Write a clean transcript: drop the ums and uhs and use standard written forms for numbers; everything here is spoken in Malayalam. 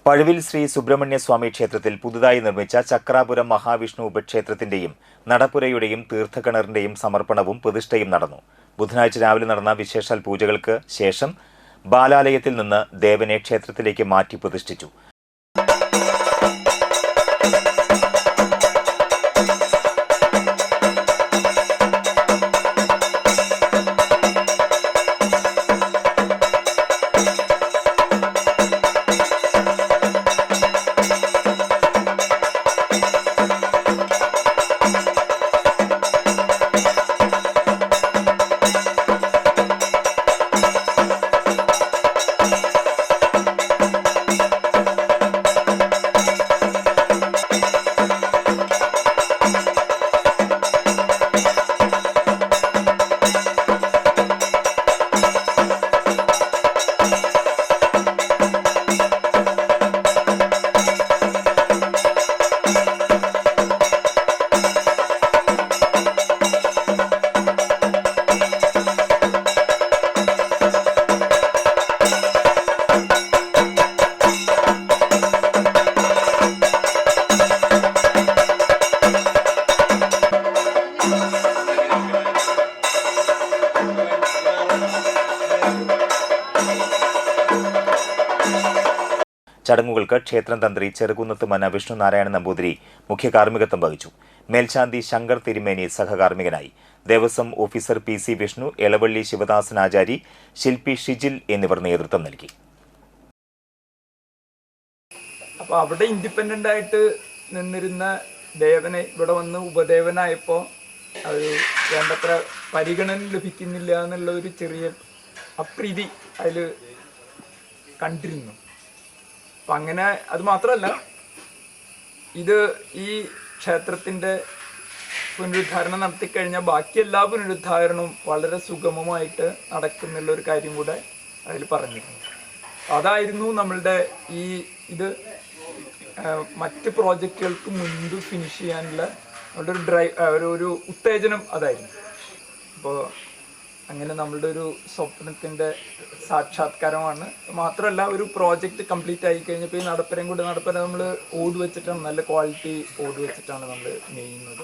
പഴുവിൽ ശ്രീ സുബ്രഹ്മണ്യ സ്വാമി ക്ഷേത്രത്തിൽ പുതുതായി നിർമ്മിച്ച ചക്രാപുരം മഹാവിഷ്ണു ഉപക്ഷേത്രത്തിന്റെയും നടപ്പുരയുടെയും തീർത്ഥക്കിണറിന്റെയും സമർപ്പണവും പ്രതിഷ്ഠയും നടന്നു. ബുധനാഴ്ച രാവിലെ നടന്ന വിശേഷാൽ പൂജകൾക്ക് ശേഷം ബാലാലയത്തിൽ നിന്ന് ദേവനെ ക്ഷേത്രത്തിലേക്ക് മാറ്റി പ്രതിഷ്ഠിച്ചു. ചടങ്ങുകൾക്ക് ക്ഷേത്രം തന്ത്രി ചെറുകുന്നത്ത് മന വിഷ്ണുനാരായണ നമ്പൂതിരി മുഖ്യ കാർമ്മികത്വം വഹിച്ചു. മേൽശാന്തി ശങ്കർ തിരുമേനി സഹകാർമ്മികനായി. Devaswom officer PC. വിഷ്ണു, എളവള്ളി ശിവദാസൻ ആചാരി, ശില്പി ഷിജിൽ എന്നിവർ നേതൃത്വം നൽകി. അപ്പോൾ അവിടെ ഇൻഡിപെൻഡൻ്റ് ആയിട്ട് നിന്നിരുന്ന ദേവനെ ഇവിടെ വന്ന് ഉപദേവനായപ്പോൾ അത് വേണ്ടത്ര പരിഗണന ലഭിക്കുന്നില്ല എന്നുള്ള ഒരു ചെറിയ അപ്രീതി അതിൽ കണ്ടിരുന്നു. അപ്പം അങ്ങനെ അത് മാത്രമല്ല, ഇത് ഈ ക്ഷേത്രത്തിൻ്റെ പുനരുദ്ധാരണം നടത്തിക്കഴിഞ്ഞാൽ ബാക്കി എല്ലാ പുനരുദ്ധാരണവും വളരെ സുഗമമായിട്ട് നടക്കുന്നുള്ള ഒരു കാര്യം കൂടെ അതിൽ പറഞ്ഞിരുന്നു. അതായിരുന്നു നമ്മളുടെ ഇത് മറ്റ് പ്രോജക്റ്റുകൾക്ക് മുൻപ് ഫിനിഷ് ചെയ്യാനുള്ള നമ്മളുടെ ഒരു ഉത്തേജനം അതായിരുന്നു. അപ്പോൾ അങ്ങനെ നമ്മളുടെ ഒരു സ്വപ്നത്തിൻ്റെ സാക്ഷാത്കാരമാണ്. മാത്രമല്ല, ഒരു പ്രോജക്റ്റ് കംപ്ലീറ്റ് ആയി കഴിഞ്ഞപ്പോൾ ഈ നടപ്പര നമ്മൾ ഓട് വെച്ചിട്ടാണ്, നല്ല ക്വാളിറ്റി ഓട് വെച്ചിട്ടാണ് നമ്മൾ നെയ്യുന്നത്.